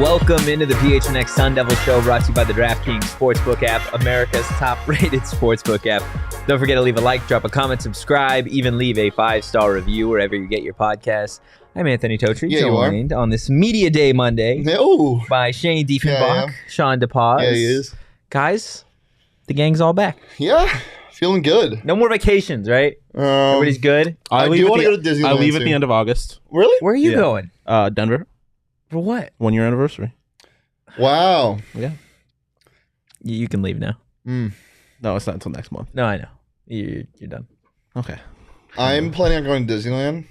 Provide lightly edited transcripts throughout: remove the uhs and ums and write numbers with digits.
Welcome into the PHNX Sun Devil Show, brought to you by the DraftKings Sportsbook app, America's top-rated sportsbook app. Don't forget to leave a like, drop a comment, subscribe, even leave a 5-star review wherever you get your podcasts. I'm Anthony Totri, joined on this Media Day Monday by Shane Diefenbach, Shawn DePaz. Yeah, he is. Guys, the gang's all back. Yeah, feeling good. No more vacations, right? Everybody's good? I do want to go to Disneyland. I leave at the end of August. Really? Where are you going? Denver. For what? 1 year anniversary. Wow. Yeah. You can leave now. No, it's not until next month. No, I know. You're done. Okay. I'm planning on going to Disneyland.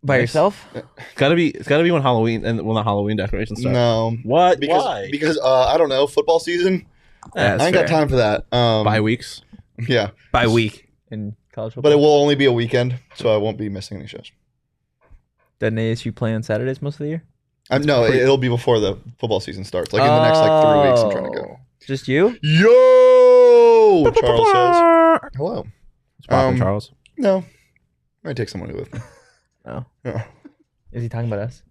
By yourself? It's gotta be when Halloween not Halloween decorations start. No. What? Why? Because I don't know, football season. Yeah, I ain't got time for that. Bye weeks. Yeah. By week in college football. But it will only be a weekend, so I won't be missing any shows. Doesn't ASU play on Saturdays most of the year? No, it'll be before the football season starts. Like in the next 3 weeks, I'm trying to go. Just you? Yo! Charles says. Hello. It's popping, Charles. No. I might take someone with me. No. Yeah. Is he talking about us?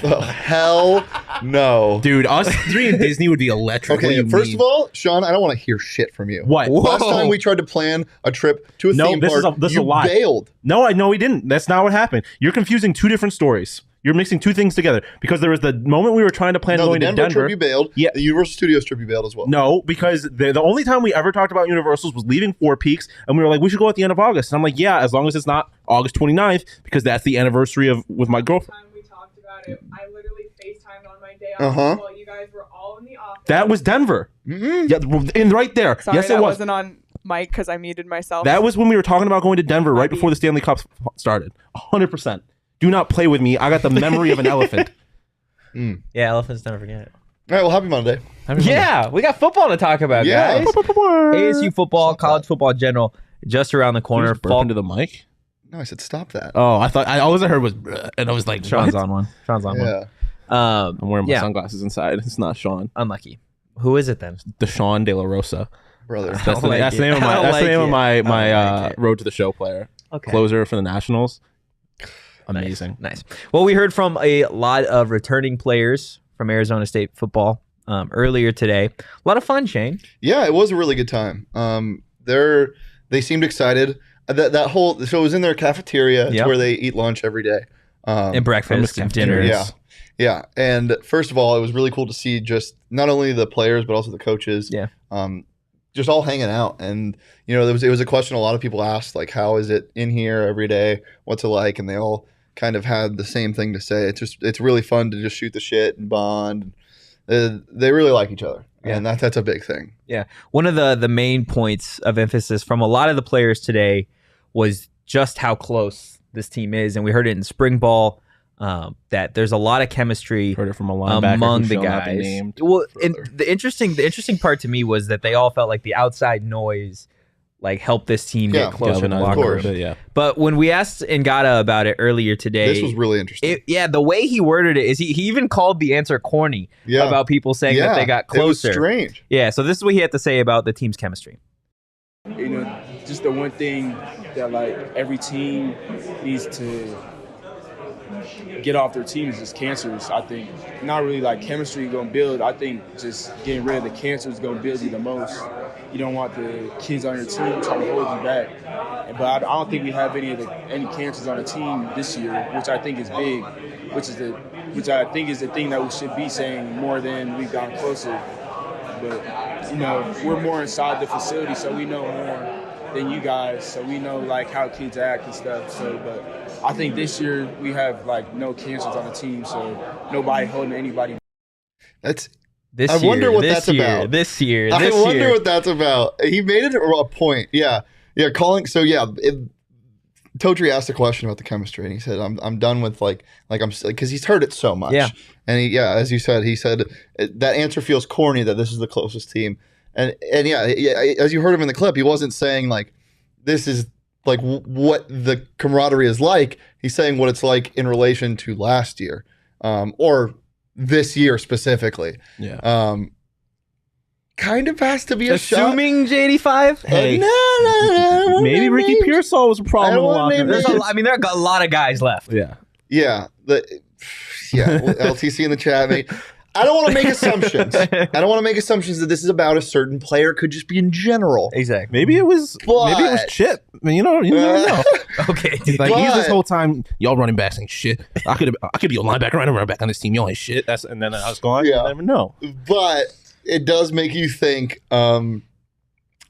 Oh, hell no. Dude, us three in Disney would be electric. Okay, first of all, Shawn, I don't want to hear shit from you. What? Last time we tried to plan a trip to a theme park, this is you a lie. bailed. No, we didn't. That's not what happened. You're confusing two different stories. You're mixing two things together. Because there was the moment we were trying to plan going to Denver. Trip you bailed. Yeah. The Universal Studios trip you bailed as well. No, because the only time we ever talked about Universals was leaving Four Peaks, and we were like, we should go at the end of August. And I'm like, yeah, as long as it's not August 29th, because that's the anniversary with my girlfriend. We talked about it. I literally FaceTimed on my day off while you guys were all in the office. That was Denver. Yeah, and right there. Sorry, yes, it that was. wasn't on mic because I muted myself. That was when we were talking about going to Denver right before the Stanley Cup started. 100%. Do not play with me. I got the memory of an elephant. Yeah, elephants never forget. All right, well, happy Monday. Yeah, we got football to talk about, guys. ASU football, college football in general, just around the corner. Fall into the mic? No, I said stop that. Oh, I thought all I heard was, and I was like, Sean's what? on one. Yeah. I'm wearing my sunglasses inside. It's not Shawn. Unlucky. Who is it then? Deshaun De La Rosa. Brother. That's the name of my Road to the Show player. Okay. Closer for the Nationals. Amazing. Nice. Well, we heard from a lot of returning players from Arizona State football earlier today. A lot of fun, Shane. Yeah, it was a really good time. They seemed excited. That whole so it was in their cafeteria. It's where they eat lunch every day. And breakfast and dinner. Yeah. And first of all, it was really cool to see just not only the players but also the coaches. Yeah. Just all hanging out. And it was a question a lot of people asked, like, how is it in here every day? What's it like? And they all kind of had the same thing to say. It's really fun to just shoot the shit and bond. They really like each other. And that's a big thing. Yeah. One of the main points of emphasis from a lot of the players today was just how close this team is. And we heard it in spring ball that there's a lot of chemistry heard it from a linebacker among the guys. Well, and the interesting part to me was that they all felt like the outside noise helped this team get closer in the locker room. But when we asked Ngata about it earlier today, this was really interesting. The way he worded it is he even called the answer corny about people saying that they got closer. It was strange. Yeah, so this is what he had to say about the team's chemistry. Just the one thing that every team needs to get off their team is just cancers. I think not really chemistry going to build. I think just getting rid of the cancer is going to build you the most. You don't want the kids on your team trying to hold you back. But I don't think we have any cancers on the team this year, which I think is big, which I think is the thing that we should be saying more than we've gotten closer. But we're more inside the facility, so we know more than you guys, so we know how kids act and stuff. So, but I think this year we have no cancers on the team, so nobody holding anybody. I wonder what that's about. This year. I wonder what that's about. He made it a point. Yeah. Calling. So Totri asked a question about the chemistry, and he said, "I'm done with because he's heard it so much." Yeah. And as you said, he said that answer feels corny that this is the closest team. And as you heard him in the clip, he wasn't saying this is what the camaraderie is like. He's saying what it's like in relation to last year, or this year specifically. Yeah. Kind of has to be a shot. Assuming J85? Hey, no, maybe Ricky Pearsall was a problem. There are a lot of guys left. Yeah. Yeah. LTC in the chat, mate. I don't want to make assumptions. I don't want to make assumptions that this is about a certain player. It could just be in general. Exactly. Maybe it was Chip. I mean, you never know. Okay. He's this whole time, y'all running backs ain't shit. I could be a linebacker and run back on this team. Y'all ain't shit. And then I was going, you never know. But it does make you think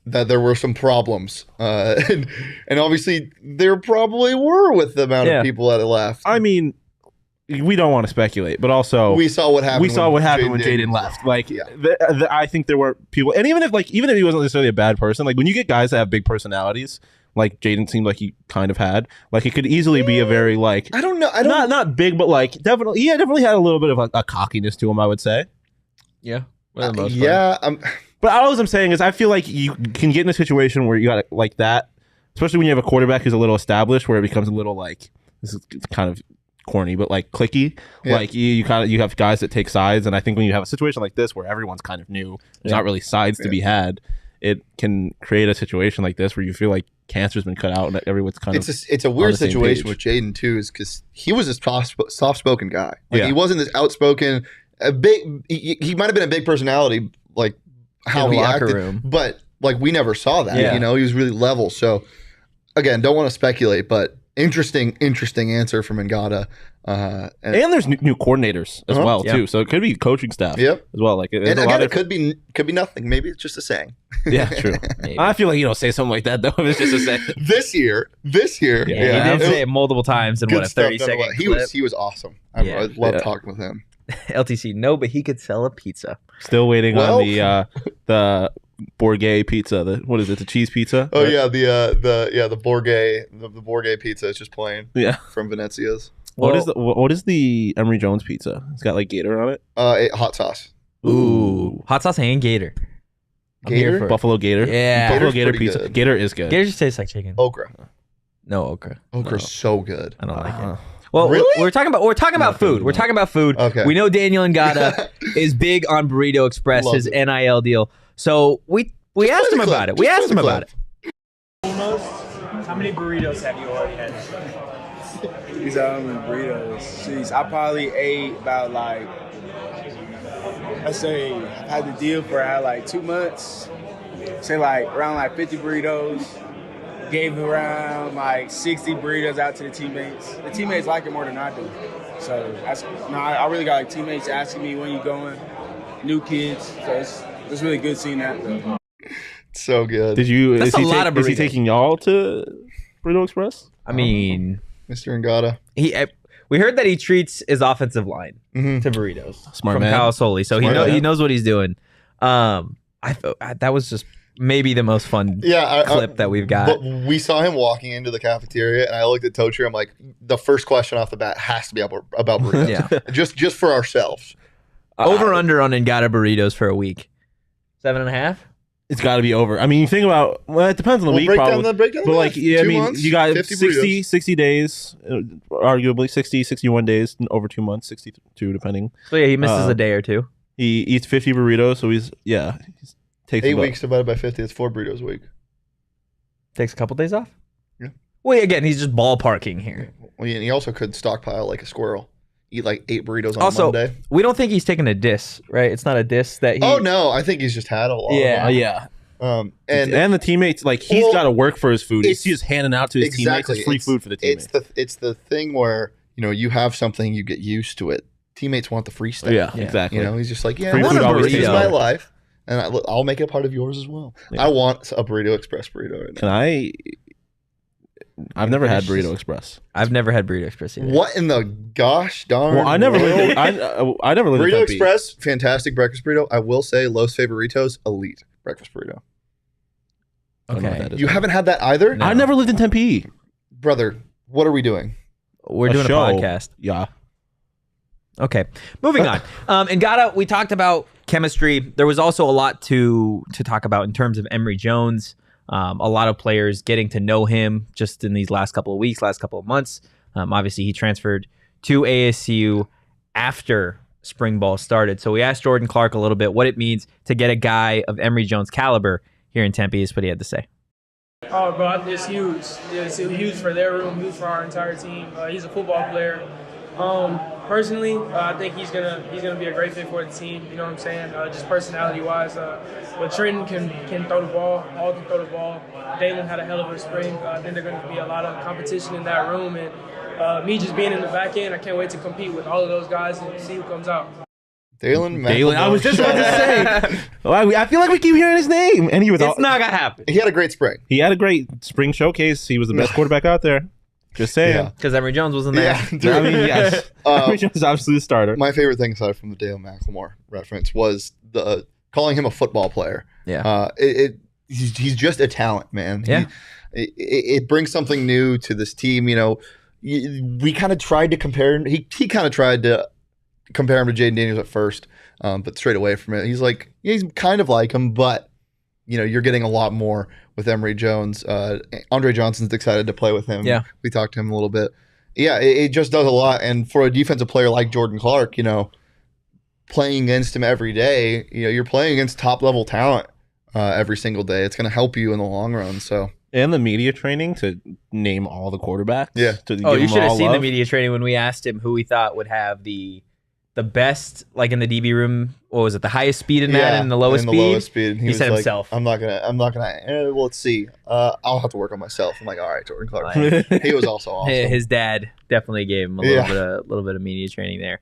that there were some problems. And obviously there probably were with the amount of people that left. I mean, we don't want to speculate, but also we saw what happened. When Jaden left. Like, I think there were people, and even if he wasn't necessarily a bad person, like when you get guys that have big personalities, like Jaden seemed like he kind of had, like it could easily be a very like I don't know, not big, but like definitely had a little bit of a cockiness to him, I would say. Yeah. But all I'm saying is I feel like you can get in a situation where you got like that, especially when you have a quarterback who's a little established, where it becomes a little like, this is kind of corny, but like clicky. Like you have guys that take sides, and I think when you have a situation like this where everyone's kind of new, there's not really sides to be had, it can create a situation like this where you feel like cancer's been cut out and everyone's kind of it's a weird situation with Jaden too, is because he was a soft-spoken guy. Like he wasn't this outspoken, he might have been a big personality, like how he acted, but like we never saw that. You know, he was really level. So again, don't want to speculate, but interesting answer from Ngata. And there's new coordinators as well too, so it could be coaching staff as well. Like, and again, it could be nothing. Maybe it's just a saying. Yeah, true. I feel like you don't say something like that though. It's just a saying. This year, he did say it multiple times in what a 30-second clip. He was awesome. I love talking with him. LTC, no, but he could sell a pizza. Still waiting on the Borgay pizza. What is it? The cheese pizza? Oh right? The Borgay pizza is just plain. Yeah, from Venezia's. What is the Emory Jones pizza? It's got like gator on it. Hot sauce. Ooh, hot sauce and gator. Gator? Buffalo gator. Yeah, Buffalo gator pizza. Good. Gator is good. Gator just tastes like chicken. Okra. No okra. Okra's so good. I don't like it. Well, really? we're talking about food. We're talking about food. Okay. We know Daniyel Ngata is big on Burrito Express, his NIL deal. So we asked him about it. We asked him about it. How many burritos have you already had? These are burritos. Jeez, I probably ate about like, let's say, I had the deal for like 2 months. Say like around like 50 burritos. Gave around like 60 burritos out to the teammates. The teammates like it more than I do. So I really got like teammates asking me when you going, new kids. So it's really good seeing that though. So good. That's a lot of burritos. Is he taking y'all to Burrito Express? I mean, Mr. Ngata. We heard that he treats his offensive line to burritos. Smart from man. Kyle Soelle. So he knows what he's doing. I thought that was just maybe the most fun clip that we've got. But we saw him walking into the cafeteria, and I looked at Tochi. I'm like, the first question off the bat has to be about burritos. just for ourselves. Over under on Ngata burritos for a week. 7.5. It's got to be over. I mean, you think about, it depends on the week, probably. Break down the but like, yeah, 2 I mean, months, you got 50 60 days, arguably 60, 61 days, over 2 months, 62 depending. So yeah, he misses a day or two. He eats 50 burritos, so he's takes 8 weeks divided by 50. It's 4 burritos a week. Takes a couple days off? Yeah. Well, again, he's just ballparking here. Well, he also could stockpile like a squirrel. Eat like 8 burritos on Monday. We don't think he's taking a diss, right? It's not a diss that he... Oh, no. I think he's just had a lot of them. And the teammates, like, he's got to work for his food. He's just handing out to his teammates. It's free food for the teammates. It's the thing where, you have something, you get used to it. Teammates want the free stuff. Yeah, exactly. He's just like, free food this is my life. And I'll make it a part of yours as well. Yeah. I want a Burrito Express burrito right now. I've never had Burrito Express. I've never had Burrito Express either. What in the gosh darn Well, I never lived I never lived Burrito Express, fantastic breakfast burrito. I will say Los Favoritos, elite breakfast burrito. Okay. You haven't had that either? No. I never lived in Tempe. Brother, what are we doing? We're doing a podcast. Yeah. Okay. Moving on. Ngata, we talked about chemistry. There was also a lot to talk about in terms of Emory Jones. A lot of players getting to know him just in these last couple of weeks, last couple of months. Obviously, he transferred to ASU after spring ball started. So we asked Jordan Clark a little bit what it means to get a guy of Emory Jones' caliber here in Tempe. Is what he had to say. Oh, bro, it's huge. It's huge for their room, huge for our entire team. He's a football player. personally, I think he's gonna be a great fit for the team. You know what I'm saying? Just personality-wise, but Trenton can throw the ball. All can throw the ball. Dalen had a hell of a spring. I think there's going to be a lot of competition in that room, and me just being in the back end, I can't wait to compete with all of those guys and see who comes out. Dalen, I was just about to say. I feel like we keep hearing his name, and It's not gonna happen. He had a great spring. He had a great spring showcase. He was the best quarterback out there. Just saying. Because Emory Jones wasn't there. Yeah, I mean, yes. Emory Jones is obviously the starter. My favorite thing, aside from the Dale McLemore reference, was the calling him a football player. Yeah. He's just a talent, man. Yeah. It brings something new to this team. You know, we kind of tried to compare him. He kind of tried to compare him to Jaden Daniels at first, but straight away from it, he's kind of like him, but you know, you're getting a lot more with Emory Jones. Andre Johnson's excited to play with him. Yeah. We talked to him a little bit. Yeah, it just does a lot. And for a defensive player like Jordan Clark, you know, playing against him every day, you know, you're playing against top level talent every single day. It's going to help you in the long run. So. And the media training to name all the quarterbacks. Yeah. You should have seen the media training when we asked him who he thought would have the best, like in the DB room. What was it? The highest speed in that and the lowest speed. And he said like, himself. I'm not gonna. Well, let's see. I'll have to work on myself. I'm like, all right, Jordan Clark. He was also awesome. His dad definitely gave him a little bit of media training there.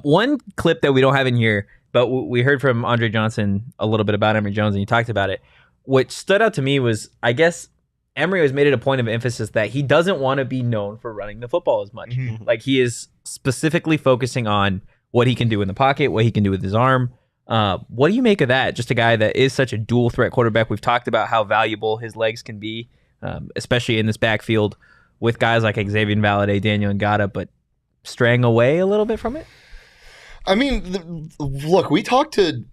One clip that we don't have in here, but we heard from Andre Johnson a little bit about Emory Jones, and you talked about it. What stood out to me was, I guess, Emory has made it a point of emphasis that he doesn't want to be known for running the football as much. Mm-hmm. Like, he is specifically focusing on what he can do in the pocket, what he can do with his arm. What do you make of that? Just a guy that is such a dual threat quarterback. We've talked about how valuable his legs can be, especially in this backfield with guys like Xavier Valade, Daniyel Ngata, but straying away a little bit from it. I mean, look, we talked to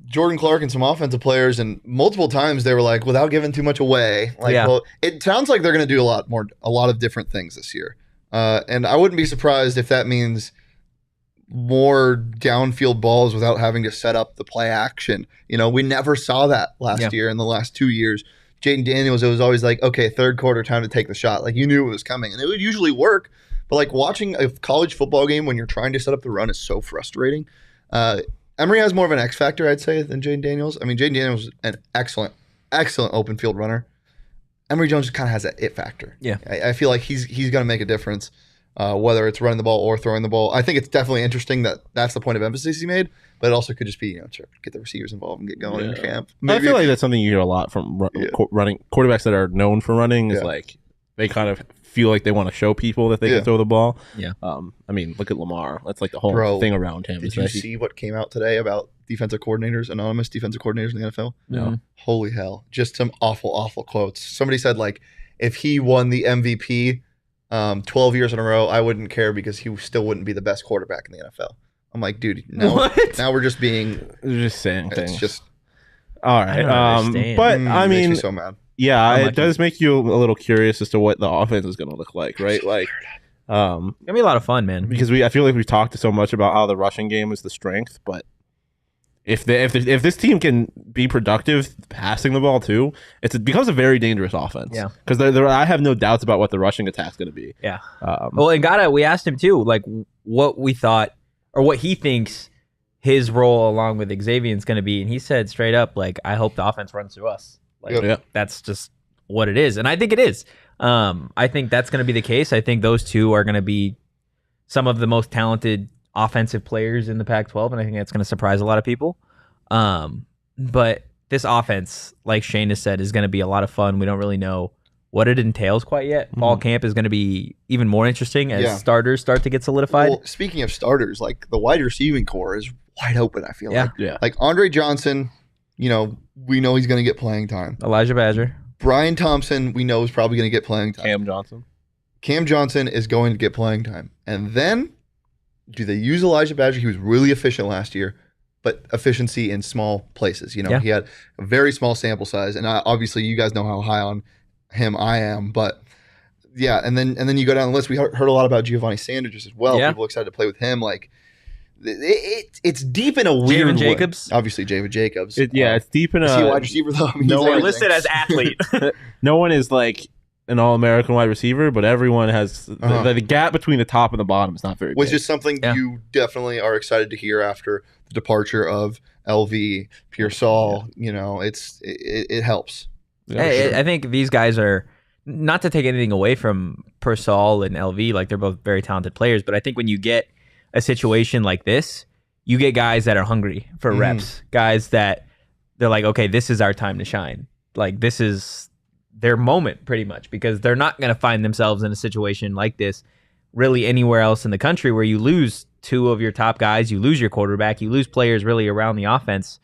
Jordan Clark and some offensive players, and multiple times they were like, without giving too much away, like, well, it sounds like they're going to do a lot of different things this year. And I wouldn't be surprised if that means more downfield balls without having to set up the play action. You know, we never saw that last year. In the last 2 years, Jaden Daniels, it was always like, okay, third quarter, time to take the shot. Like, you knew it was coming, and it would usually work. But like, watching a college football game when you're trying to set up the run is so frustrating. Emory has more of an X factor, I'd say, than Jaden Daniels. I mean, Jaden Daniels is an excellent open field runner. Emory Jones kind of has that it factor. Yeah, I feel like he's going to make a difference. Whether it's running the ball or throwing the ball. I think it's definitely interesting that that's the point of emphasis he made, but it also could just be, you know, to get the receivers involved and get going in camp. I feel like that's something you hear a lot from running quarterbacks that are known for running is like they kind of feel like they want to show people that they can throw the ball. Yeah. I mean, look at Lamar. That's like the whole thing around him. Did you see what came out today about defensive coordinators, anonymous defensive coordinators in the NFL? No. Holy hell. Just some awful, awful quotes. Somebody said, like, if he won the MVP 12 years in a row, I wouldn't care because he still wouldn't be the best quarterback in the NFL. I'm like, dude, now we're just being saying things. It's just all right. But I mean, makes me so mad. Yeah, it does make you a little curious as to what the offense is going to look like, right? Like, it's gonna be a lot of fun, man. Because I feel like we've talked so much about how the rushing game is the strength, but if this team can be productive passing the ball too, it becomes a very dangerous offense. Yeah, because I have no doubts about what the rushing attack's going to be. Yeah. Well, and we asked him too, like what we thought or what he thinks his role along with Xavier is going to be, and he said straight up, like, I hope the offense runs through us. Like, that's just what it is, and I think it is. I think that's going to be the case. I think those two are going to be some of the most talented offensive players in the Pac-12, and I think that's going to surprise a lot of people. But this offense, like Shane has said, is going to be a lot of fun. We don't really know what it entails quite yet. Fall camp is going to be even more interesting as starters start to get solidified. Well, speaking of starters, like the wide receiving core is wide open, I feel like. Yeah. Like Andre Johnson, you know, we know he's going to get playing time. Elijah Badger. Brian Thompson, we know is probably going to get playing time. Cam Johnson is going to get playing time. And then, do they use Elijah Badger? He was really efficient last year, but efficiency in small places. You know, he had a very small sample size. And obviously, you guys know how high on him I am. But, yeah, and then you go down the list. We heard a lot about Giovanni Sanders as well. Yeah. People excited to play with him. Like, it's deep in a weird Javen Jacobs? Obviously, Javen Jacobs. It's deep in is he a wide receiver, though? I mean, They're listed as athlete. No one is like an All-American wide receiver, but everyone has the gap between the top and the bottom is not very Which big. is something you definitely are excited to hear after the departure of LV, Pearsall. You know, it helps. I think these guys are, not to take anything away from Pearsall and LV, like they're both very talented players, but I think when you get a situation like this, you get guys that are hungry for reps, guys that they're like, okay, this is our time to shine. Like this is their moment pretty much, because they're not going to find themselves in a situation like this really anywhere else in the country, where you lose two of your top guys, you lose your quarterback, you lose players really around the offense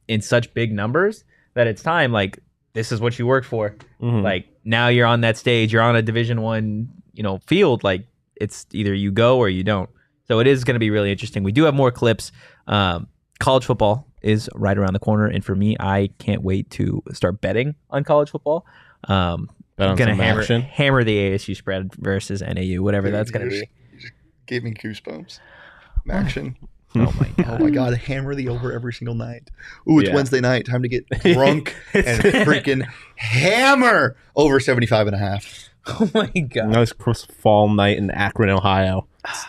in such big numbers, that it's time, like, this is what you worked for. Like now you're on that stage, you're on a Division I, field. Like it's either you go or you don't. So it is going to be really interesting. We do have more clips. College football is right around the corner, and for me, I can't wait to start betting on college football. I'm gonna hammer the ASU spread versus NAU, whatever that's going to be. You just gave me goosebumps. Action. Oh my god! Oh my god! Hammer the over every single night. Ooh, it's Wednesday night. Time to get drunk and freaking hammer over 75.5. Oh my god! Nice fall night in Akron, Ohio.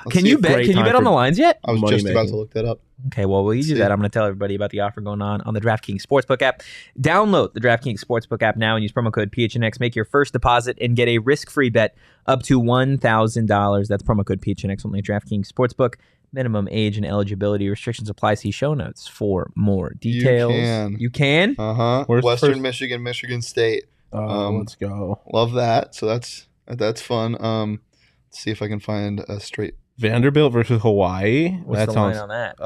Can you bet? Can you bet on the lines yet? I was just about to look that up. Okay, well, while you do that, I'm going to tell everybody about the offer going on the DraftKings Sportsbook app. Download the DraftKings Sportsbook app now and use promo code PHNX. Make your first deposit and get a risk-free bet up to $1,000. That's promo code PHNX only at DraftKings Sportsbook. Minimum age and eligibility restrictions apply. See show notes for more details. You can? Uh-huh. Western Michigan, Michigan State. Let's go. Love that. So that's fun. Let's see if I can find a straight. Vanderbilt versus Hawaii. What's the line on that?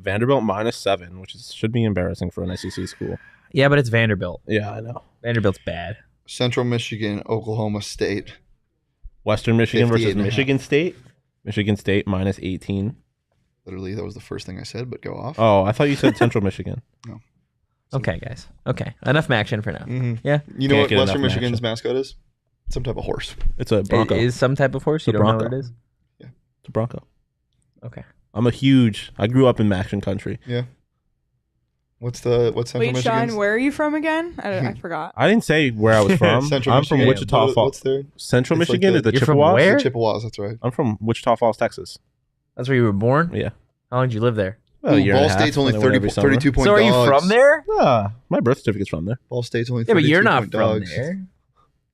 Vanderbilt -7, which should be embarrassing for an SEC school. Yeah, but it's Vanderbilt. Yeah, I know. Vanderbilt's bad. Central Michigan, Oklahoma State. Western Michigan versus Michigan State. Michigan State -18. Literally, that was the first thing I said, but go off. Oh, I thought you said Central Michigan. No. Okay, guys. Okay. Enough action for now. Yeah. You know what Western Michigan's mascot is? Some type of horse. It's a Bronco. It is some type of horse? You don't know what it is? Yeah. It's a Bronco. Okay. I grew up in Action country. Yeah. What's Central Michigan? Wait, Shawn, where are you from again? I forgot. I didn't say where I was from. I'm from Wichita Falls. What's there? Central Michigan is the You're Chippewas. from where? The Chippewas, that's right. I'm from Wichita Falls, Texas. That's where you were born? Yeah. How long did you live there? Well, Ball State's only 32 point So are you dogs. from there? My birth certificate's from there. Ball State's only 32 Yeah, but you're not point from dogs. there.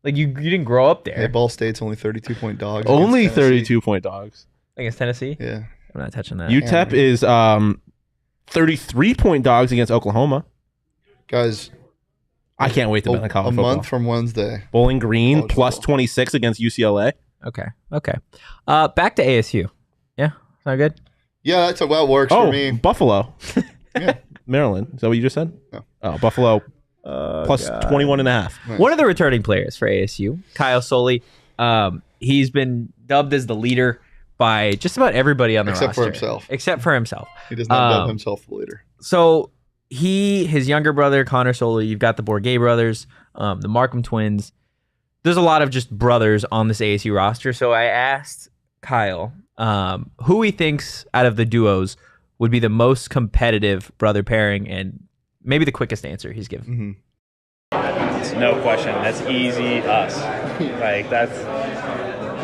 Like you didn't grow up there. Hey, Ball State's only 32 point dogs. Only against Tennessee. 32-point dogs. Against Tennessee? Yeah. I'm not touching that. UTEP is 33-point dogs against Oklahoma. Guys, I can't wait to bet on college football. A month from Wednesday. Bowling Green College football. +26 against UCLA. Okay. Back to ASU. Yeah? Sound good? Yeah, that works for me. Buffalo. Yeah. Maryland. Is that what you just said? No. Oh, Buffalo +21.5. One of the returning players for ASU, Kyle Soelle, he's been dubbed as the leader by just about everybody on the roster. Except for himself. He does not dub himself the leader. So his younger brother, Connor Soelle, you've got the Bourget brothers, the Markham twins. There's a lot of just brothers on this ASU roster. So I asked Kyle who he thinks out of the duos would be the most competitive brother pairing, and maybe the quickest answer he's given. It's no question. That's easy us. Like that's,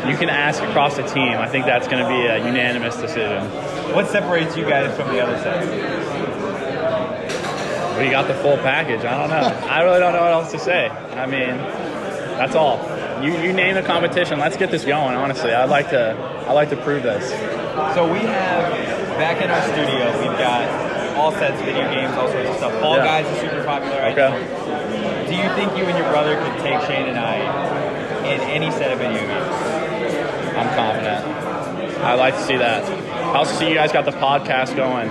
you can ask across the team. I think that's going to be a unanimous decision. What separates you guys from the other side? We got the full package. I don't know. I really don't know what else to say. I mean, that's all. You name the competition. Let's get this going. Honestly, I'd like to prove this. So we have back in our studio, we've got all sets, video games, all sorts of stuff. Fall Guys is super popular right now. Do you think you and your brother could take Shane and I in any set of video games? I'm confident. I'd like to see that. I also see you guys got the podcast going.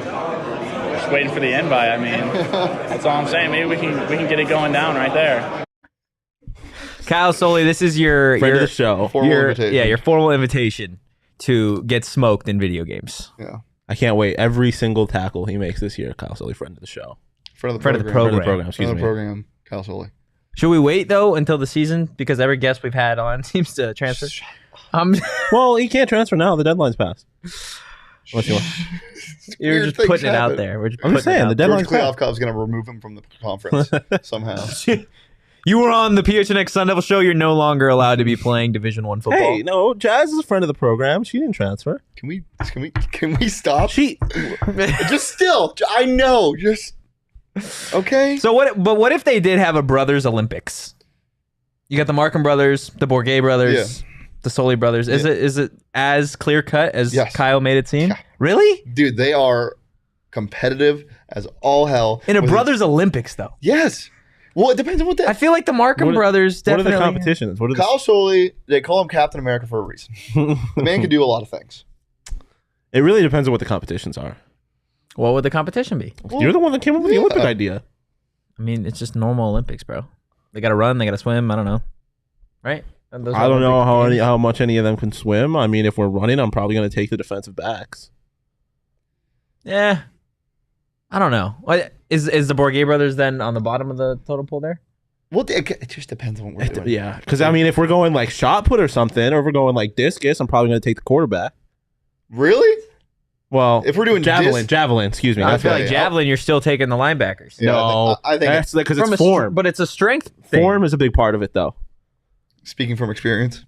Just waiting for the invite. I mean, that's all I'm saying. Maybe we can get it going down right there. Kyle Soelle, this is your Friend of the show. Your formal invitation to get smoked in video games. Yeah. I can't wait. Every single tackle he makes this year, Kyle Soelle, friend of the show. Friend of the program. program, Kyle Soelle. Should we wait though until the season, because every guest we've had on seems to transfer? Well, he can't transfer now. The deadline's passed. You're just putting it out there. I'm just saying the deadline's George Kliavkov's going to remove him from the conference somehow. You were on the PHNX Sun Devil show. You're no longer allowed to be playing Division I football. Hey, no, Jazz is a friend of the program. She didn't transfer. Can we stop? She Just still. I know. Just okay. So what if they did have a brothers Olympics? You got the Markham brothers, the Bourget brothers, the Soelle brothers. Is it as clear cut as Kyle made it seem? Yeah. Really? Dude, they are competitive as all hell. In a brothers Olympics though. Yes. Well, it depends on what I feel like the Markham brothers definitely. What are the competitions? What are Kyle Soelle, they call him Captain America for a reason. The man can do a lot of things. It really depends on what the competitions are. What would the competition be? You're the one that came up with the Olympic idea. I mean, it's just normal Olympics, bro. They got to run, they got to swim. I don't know, right? I don't know how much any of them can swim. I mean, if we're running, I'm probably going to take the defensive backs. Yeah, I don't know. Is the Bourget brothers then on the bottom of the total pool there? Well, it just depends on what we're doing. Yeah, because I mean, if we're going like shot put or something, or if we're going like discus, I'm probably going to take the quarterback. Really? Well, if we're doing javelin, excuse me. I feel like javelin, you're still taking the linebackers. Yeah, no, I think that's because it's form. But it's a strength thing. Form is a big part of it, though. Speaking from experience,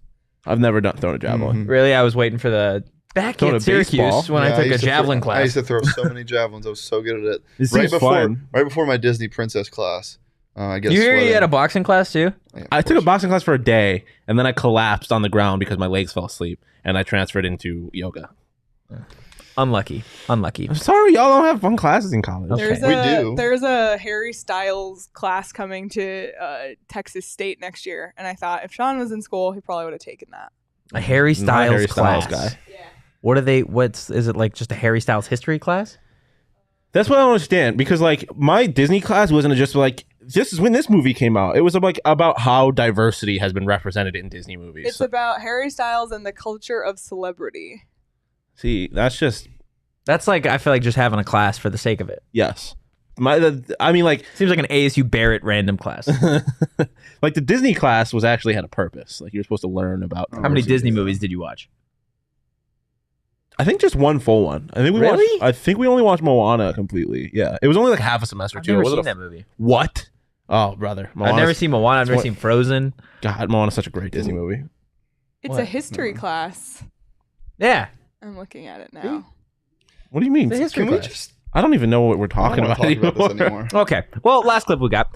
I've never thrown a javelin. Really, I was waiting for the back at Syracuse when I took a javelin class. I used to throw so many javelins. I was so good at it. It right seems fun. before my Disney princess class, I get. You hear you had a boxing class too? Yeah, I took a boxing class for a day, and then I collapsed on the ground because my legs fell asleep, and I transferred into yoga. Unlucky. I'm sorry, y'all don't have fun classes in college. There's We do. There's a Harry Styles class coming to Texas State next year, and I thought if Shawn was in school, he probably would have taken that. A Harry Styles class. Guy. Yeah. What are they? Is it like just a Harry Styles history class? That's what I don't understand, because like my Disney class wasn't just like this is when this movie came out. It was like about how diversity has been represented in Disney movies. It's about Harry Styles and the culture of celebrity. See, That's like, I feel like just having a class for the sake of it. Yes. I mean, like, seems like an ASU Barrett random class. like the Disney class was actually had a purpose. Like you're supposed to learn about. How many Disney movies did you watch? I think just one full one. I think we Really? watched. I think we only watched Moana completely. Yeah, it was only like half a semester I've too. never It wasn't seen that movie. What? Oh, brother, I've never seen Moana. I've never seen Frozen. God, Moana's such a great Disney movie. It's What? a history class. Yeah. I'm looking at it now. What do you mean? It's a history Can we class. just? I don't even know what we're I talking don't about, want to talk about this anymore. Okay. Well, last clip we got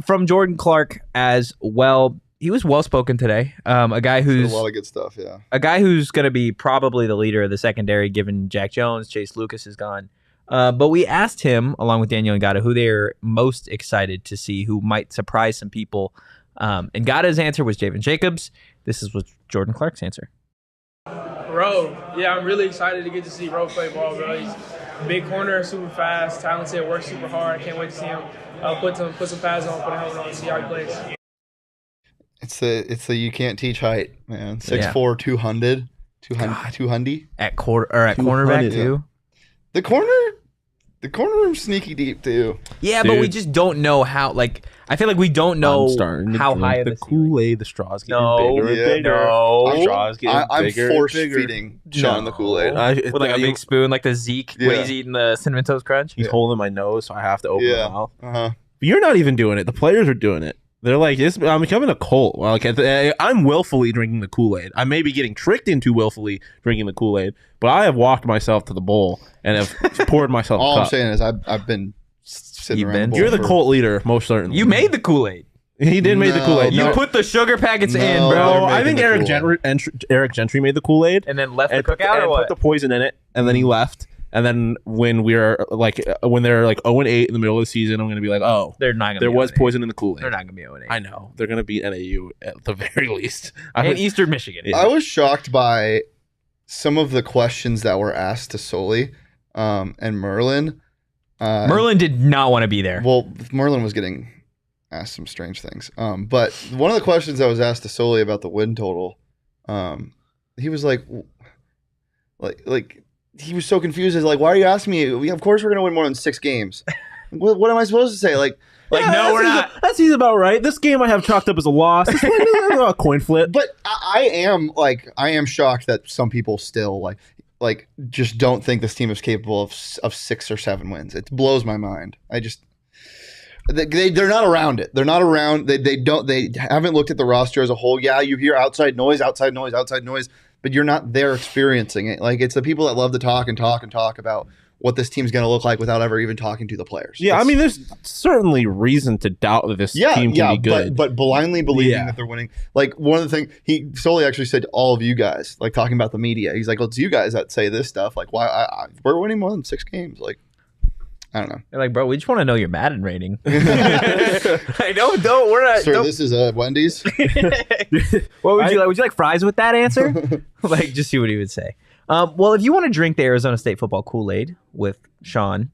from Jordan Clark as well. He was well spoken today. A guy who's A lot of good stuff. Yeah. a guy who's going to be probably the leader of the secondary, given Jack Jones, Chase Lucas is gone. But we asked him, along with Daniyel Ngata, who they're most excited to see, who might surprise some people. And Ngata's answer was Javen Jacobs. This is Jordan Clark's answer. Ro, yeah, I'm really excited to get to see Ro play ball, bro. He's a big corner, super fast, talented, works super hard. I can't wait to see him put some pads on, put a helmet on, and see how he plays. It's the you can't teach height, man. 6'4", 200. 200. At cornerback too. The corner room's sneaky deep too. Yeah, but we Dude. just don't know how. Like, I feel like we don't know I'm starting to how drink high of the a ceiling. Kool-Aid. The straws getting No, bigger and yeah, bigger. no. The straws getting I'm bigger force and bigger. feeding Shawn the Kool-Aid. With like a big spoon, like the Zeke when Yeah. he's eating the Cinnamon Toast Crunch. He's holding my nose, so I have to open my mouth. Uh-huh. But you're not even doing it. The players are doing it. They're like, I'm becoming a cult. Like, I'm willfully drinking the Kool-Aid. I may be getting tricked into willfully drinking the Kool-Aid, but I have walked myself to the bowl and have poured myself All a I'm cup. saying is I've been sitting You've around been? the bowl You're the for- cult leader, most certainly. You made the Kool-Aid. He did make the No, Kool-Aid. You no. put the sugar packets in, No, bro. they're I think making the Eric Gentry made the Kool-Aid And then left the and cookout or what? put the poison in it, and then he left. And then when they're like 0-8 in the middle of the season, I'm gonna be like, oh, They're not gonna. there be was 0-8. poison in the Kool-Aid. They're not gonna be 0-8. I know they're gonna beat NAU at the very least. In Eastern Michigan. Yeah. I was shocked by some of the questions that were asked to Soelle and Merlin. Merlin did not want to be there. Well, Merlin was getting asked some strange things. But one of the questions that was asked to Soelle about the win total, he was like he was so confused. He's like, why are you asking me? Of course we're gonna win more than 6 games. What am I supposed to say? Like no, we're not. That seems about right. This game I have chalked up as a loss. It's like a coin flip. But I am shocked that some people still like just don't think this team is capable of 6 or 7 wins. It blows my mind. they're not around it. They're not around. They haven't looked at the roster as a whole. Yeah, you hear outside noise, but you're not there experiencing it. Like, it's the people that love to talk about what this team's going to look like without ever even talking to the players. Yeah, I mean, there's certainly reason to doubt that this team can be good. But blindly believing that they're winning. Like, one of the things, Soelle actually said to all of you guys, like, talking about the media, he's like, well, it's you guys that say this stuff. Like, why we're winning more than 6 games. Like, I don't know. They're like, bro, we just want to know your Madden rating. I know, we're not. Sir, this is Wendy's. What would you like? Would you like fries with that answer? Like, just see what he would say. Well, if you want to drink the Arizona State football Kool-Aid with Shawn,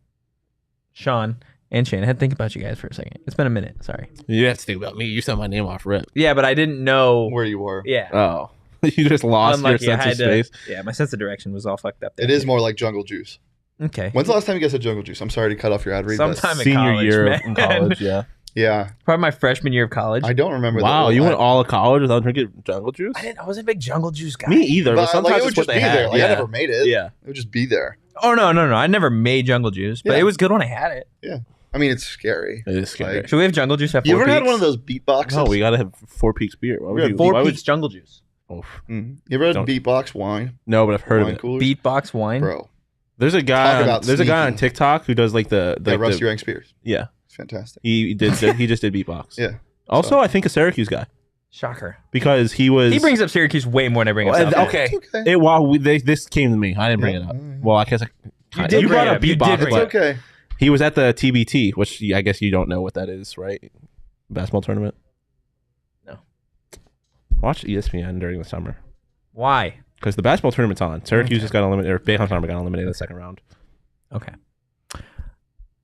and Shane, I had to think about you guys for a second. It's been a minute. Sorry. You have to think about me. You said my name off rip. Yeah, but I didn't know where you were. Yeah. Oh. You just lost Unlucky. your sense of space. Yeah, my sense of direction was all fucked up there. It is more like Jungle Juice. Okay. When's the last time you guys had Jungle Juice? I'm sorry to cut off your ad read. Sometime in senior college, year man. in college, yeah. Yeah. Probably my freshman year of college. I don't remember. Wow, you went all of college without drinking Jungle Juice? I wasn't a big Jungle Juice guy. Me either, but sometimes like, it it's would what just they be had. there. Like, Yeah. I never made it. Yeah. It would just be there. Oh, no. I never made Jungle Juice, but Yeah. it was good when I had it. Yeah. I mean, it's scary. It is scary. Like, Should we have Jungle Juice at 4 you ever Peaks? had one of those beatboxes? No, we gotta have 4 Peaks beer. Why would Yeah, you? 4 why would- Peaks Jungle Juice. Oh, You ever had Don't- beatbox wine? no, but I've heard Wine of it. coolers? Beatbox wine. Bro. There's a Talk guy. about There's a guy on sneaky. TikTok who does like the Rusty Rank Spears. yeah. It's fantastic. He just did beatbox. Yeah. Also, I think a Syracuse guy Shocker. because he was. He brings up Syracuse way more than I bring up South. okay. It's okay. This came to me. I didn't bring it up. Well, I guess You did you bring brought it up up. You did beatbox. bring it but It's okay. he was at the TBT, which I guess you don't know what that is, right? Basketball tournament. No. Watch ESPN during the summer Why? because the basketball tournament's on. Syracuse just got eliminated, or Bayham Tournament got eliminated in the second round. Okay.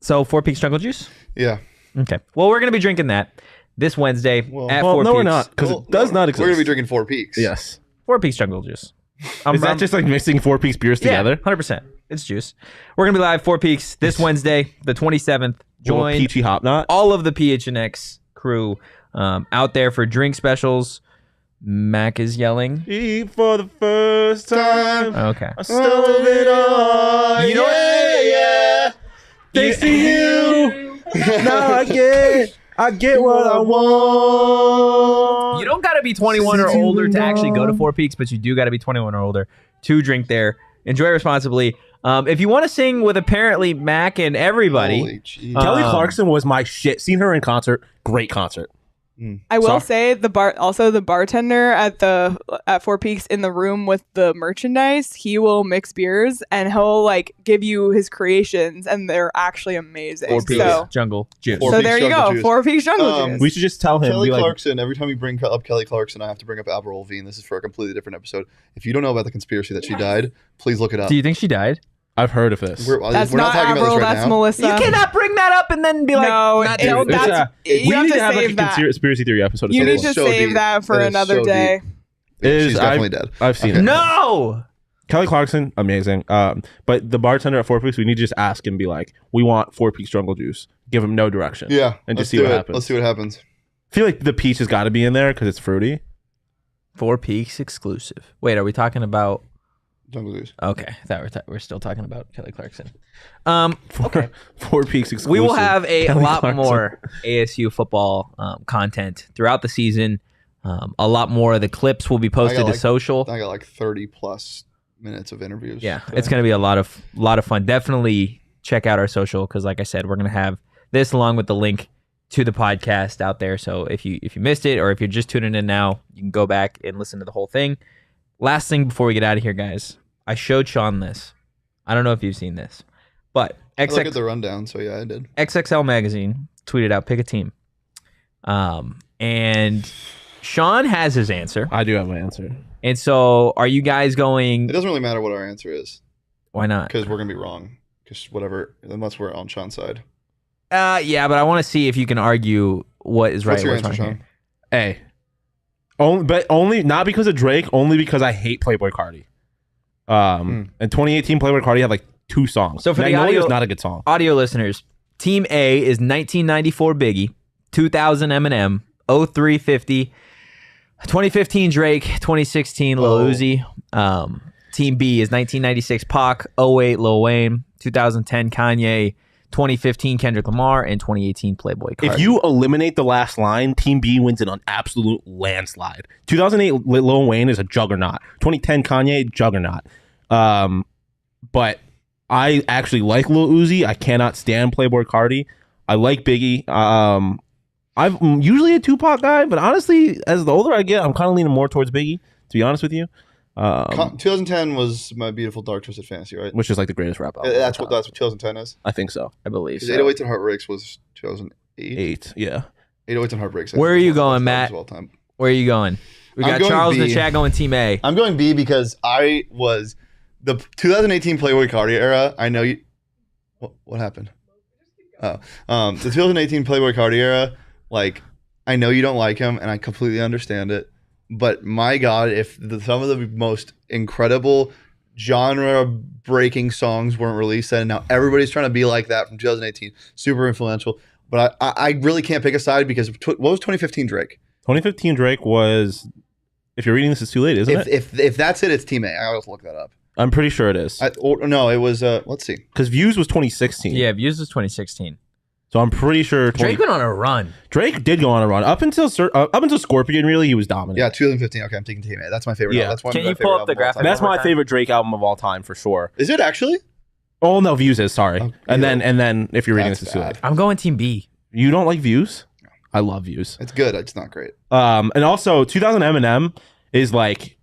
So 4 Peaks Jungle Juice? Yeah. Okay. Well, we're going to be drinking that this Wednesday at 4 no, Peaks. we're not because it does not exist. We're going to be drinking 4 Peaks. Yes. 4 Peaks Jungle Juice. Is that just like mixing 4 Peaks beers together? 100%. It's juice. We're going to be live 4 Peaks this Wednesday, the 27th. Join Join peachy hop knot. all of the PHNX crew out there for drink specials. Mac is yelling. Eat for the first time. Okay. I stumbled it on. You know what? Yeah. Thanks to you. Now I get what I want. You don't got to be 21 or older to actually go to 4 Peaks, but you do got to be 21 or older to drink there. Enjoy responsibly. If you want to sing with apparently Mac and everybody, Holy jeez. Kelly Clarkson was my shit. Seen her in concert. Great concert. I will Sorry. say the bartender at 4 Peaks in the room with the merchandise, he will mix beers and he'll like give you his creations and they're actually amazing. 4 Peaks So, Jungle Juice. 4 so Peaks there you Jungle go, Juice. 4 Peaks Jungle Juice. We should just tell him. Kelly be like, Clarkson, every time you bring up Kelly Clarkson, I have to bring up Avril Lavigne. This is for a completely different episode. If you don't know about the conspiracy that she died, please look it up. Do you think she died? I've heard of this. We're That's not not talking about Avril, this right that's now. Melissa. You cannot bring that up and then be like, No, not it- tell that's- that. you we have need to to have like a save that. conspiracy theory episode. You at need some to point. so save deep. that for That is another so day. She's definitely dead. I've seen Okay. it. No! Kelly Clarkson, amazing. But the bartender at 4 Peaks, we need to just ask him, be like, we want 4 Peaks Jungle Juice. Give him no direction. Yeah. And just let's see do what it. happens. Let's see what happens. I feel like the peach has got to be in there because it's fruity. 4 Peaks exclusive. Wait, are we talking about... Jungle Juice. Okay, I thought we're still talking about Kelly Clarkson. Okay. 4 Peaks exclusive. We will have a Kelly lot Clarkson. more ASU football content throughout the season. A lot more of the clips will be posted to social. I got like 30 plus minutes of interviews. Yeah, it's going to be a lot of fun. Definitely check out our social because, like I said, we're going to have this along with the link to the podcast out there. So if you missed it or if you're just tuning in now, you can go back and listen to the whole thing. Last thing before we get out of here, guys, I showed Shawn this. I don't know if you've seen this, but I look at the rundown, so yeah, I did. XXL Magazine tweeted out, pick a team. And Shawn has his answer. I do have my answer. And so are you guys It going... doesn't really matter what our answer is Why not? because we're going to be wrong. Because whatever, unless we're on Shawn's side. Yeah, but I want to see if you can argue what is right. What's your what's answer, wrong Shawn? here. A. Only not because of Drake, only because I hate Playboy Cardi. In 2018, Playboy Cardi had like 2 songs. So for the Magnolia audio- is not a good song. Audio listeners, Team A is 1994 Biggie, 2000 Eminem, 03 50, 2015 Drake, 2016 Lil Uzi. Team B is 1996 Pac, 08 Lil Wayne, 2010 Kanye, 2015 Kendrick Lamar, and 2018 Playboy Cardi. If you eliminate the last line, Team B wins it on absolute landslide. 2008 Lil Wayne is a juggernaut. 2010 Kanye, juggernaut. But I actually like Lil Uzi. I cannot stand Playboy Cardi. I like Biggie. I'm usually a Tupac guy, but honestly, as the older I get, I'm kind of leaning more towards Biggie, to be honest with you. 2010 was My Beautiful Dark Twisted Fantasy, right? Which is like the greatest rap album. That's what 2010 is. I think so. I believe so. 808s and Heartbreaks was 2008. Yeah. 808s and Heartbreaks. Where are you going, Matt? Where are you going? We got Charles in the chat going Team A. I'm going B because I was the 2018 Playboy Cardi era. I know you. What happened? The 2018 Playboy Cardi era. Like, I know you don't like him, and I completely understand it. But my God, if some of the most incredible genre-breaking songs weren't released then, and now everybody's trying to be like that from 2018, super influential. But I really can't pick a side because what was 2015 Drake? 2015 Drake was. If you're reading this, it's too late, isn't it? If that's it, it's Team A. I always look that up. I'm pretty sure it is. No, it was. Let's see. Because Views was 2016. Yeah, Views was 2016. So I'm pretty sure Drake went on a run. Drake did go on a run up until Scorpion. Really, he was dominant. Yeah, 2015. Okay, I'm taking Team A. That's my favorite. Yeah. That's one. Can of my you pull favorite up the albums of all graphic? time. That's my favorite Drake album of all time for sure. Is it actually? Oh no, Views is sorry. Oh, and yeah. then if you're reading That's this, it's too late. bad. I'm going Team B. You don't like Views? I love Views. It's good. It's not great. And also 2000 Eminem is like.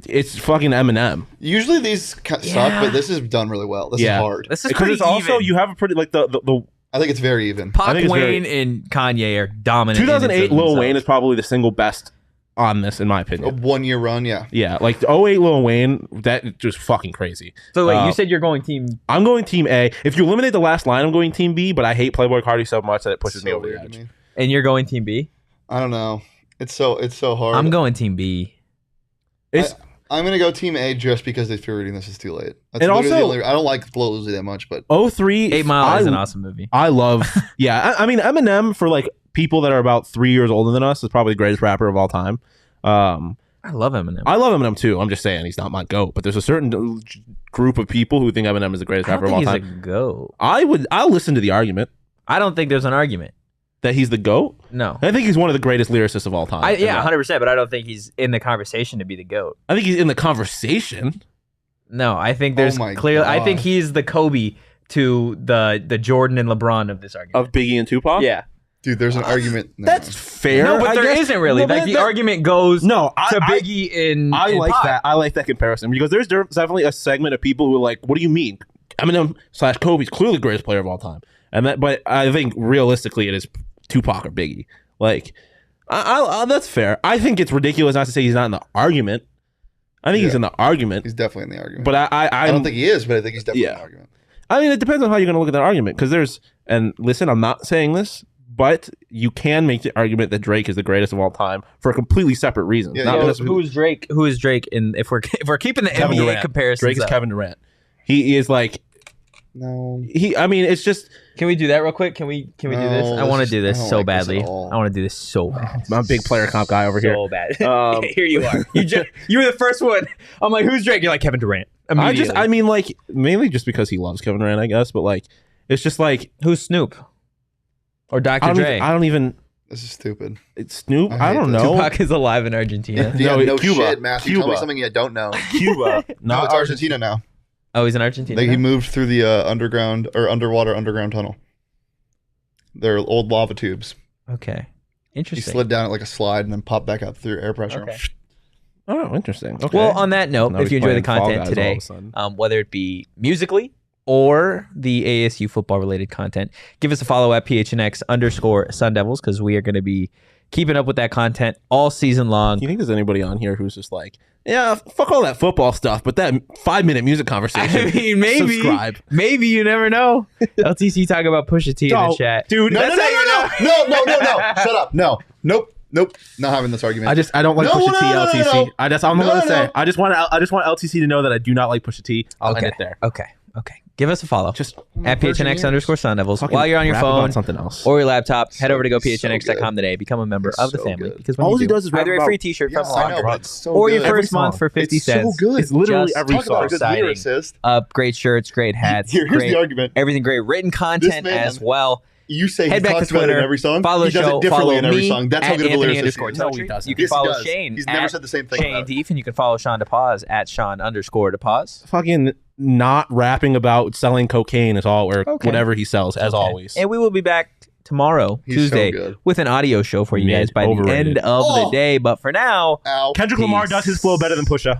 It's fucking Eminem. Usually these suck, but this is done really well. This is hard. This is Because pretty it's also even. you have a pretty like the I think it's very even. Pac, I think it's Wayne, and Kanye are dominant. 2008 Lil Wayne is probably the single best on this in my A opinion. 1 year run, yeah. Yeah, like the 08 Lil Wayne, that just fucking crazy. So wait, you said you're going Team. I'm going Team A. If you eliminate the last line, I'm going Team B, but I hate Playboy Cardi so much that it pushes me So over the weird to edge. me. And you're going Team B? I don't know. It's so hard. I'm going Team B. I'm gonna go Team A just because if you're reading this, it's too late. That's And literally the also- only, I don't like Lil Uzi that much, but 03 8 Mile is an awesome movie. I love. Yeah, I mean Eminem for like people that are about 3 years older than us is probably the greatest rapper of all time. I love Eminem. I love Eminem too. I'm just saying he's not my GOAT, but there's a certain group of people who think Eminem is the greatest I don't rapper of all think he's time. a GOAT. I'll listen to the argument I don't think there's an argument. that he's the GOAT. No. I think he's one of the greatest lyricists of all time. Yeah, 100%, but I don't think he's in the conversation to be the GOAT. I think he's in the conversation. No, I think there's my clearly. I think God. he's the Kobe to the Jordan and LeBron of this argument. Of Biggie and Tupac? Yeah. dude, there's an argument. No. That's fair. No, but I there guess. isn't really. No, Like but the that- argument goes No, to Biggie and I and like Pac. that. I like that comparison because there's definitely a segment of people who are like, "What do you mean? Eminem / Kobe's clearly the greatest player of all time." And that, but I think realistically, it is Tupac or Biggie. Like, I that's fair. I think it's ridiculous not to say he's not in the argument. I think he's in the argument, He's definitely in the argument. but I don't think he is, but I think he's definitely in the argument. I mean, it depends on how you're going to look at that argument. Because and listen, I'm not saying this, but you can make the argument that Drake is the greatest of all time for a completely separate reason. Yeah, Not yeah. because Who is Drake? Who is Drake? And if we're keeping the Kevin NBA Durant. comparisons, Drake is up. Kevin Durant. He is like No. I mean, it's just Can we do that real quick? Can we do No, this? I this want to is- do this I don't so like this badly. at all. I want to do this so bad. I'm a big player comp guy over here. So bad. Um, Here you are. You were the first one. I'm like, who's Drake? You're like Kevin Durant. I mean, like mainly just because he loves Kevin Durant, I guess. But like, it's just like who's Snoop or I Dr. don't, Dre? even, I don't even. This is stupid. It's Snoop. I I hate don't this. know. Tupac is alive in Argentina. Yeah, no Cuba. shit, Matthew. Tell me Cuba. something you don't know. Cuba. No, it's Argentina now. Oh, he's in Argentina. He now? moved through the underwater underground tunnel. They're old lava tubes. Okay, He interesting. slid down it like a slide and then popped back up through air pressure. Okay. Oh, interesting. Okay. Well, on that note, Now if he's you enjoy the playing Fall content Guys all today, of a sudden. whether it be musically or the ASU football related content, give us a follow at PHNX_Sun Devils because we are going to be keeping up with that content all season long. Do you think there's anybody on here who's just like, yeah, fuck all that football stuff, but that 5-minute music conversation? I mean, maybe, subscribe. maybe you never know. LTC talking about Pusha T in the chat, dude. No, That's no, how you know. no. Shut up. No. Nope. Not having this argument. I don't like No, Pusha no, T. no, no, LTC. no. I'm No, gonna no, say. no. I just want LTC to know that I do not like Pusha T. I'll Okay. end it there. Okay. Okay. Give us a follow. Just at PHNX _ Sun Devils. Fucking While you're on your rap about phone something else. or your laptop, head So- over to so gophnx.com today. Become a member It's of the so family. good. Because when All you he do, does is rap either a about- free t-shirt from I know, Locker but it's so or your good. first month song. for 50 It's so cents. good. It's literally Just every Talk about song. a good Exciting. lyricist. Great shirts, great hats, Here's great the argument. everything great. Written content man- as well. You say Head he back talks to about it Twitter. in every song. Follow He the does show. it differently Follow in every me song. That's how at good of a Anthony lyricist he is. No, he doesn't. You can Yes, he follow does. Shane. He's never at said the same thing Shane about it. Deef, and you can follow Shawn DePaz at Shawn _ DePaz. Fucking not rapping about selling cocaine is all, or Okay. whatever he sells, as Okay. always. And we will be back tomorrow, He's so Tuesday, good. with an audio show for you Mid, guys by the overrated. end of the day. But for now, Ow. Kendrick Lamar Peace. does his flow better than Pusha.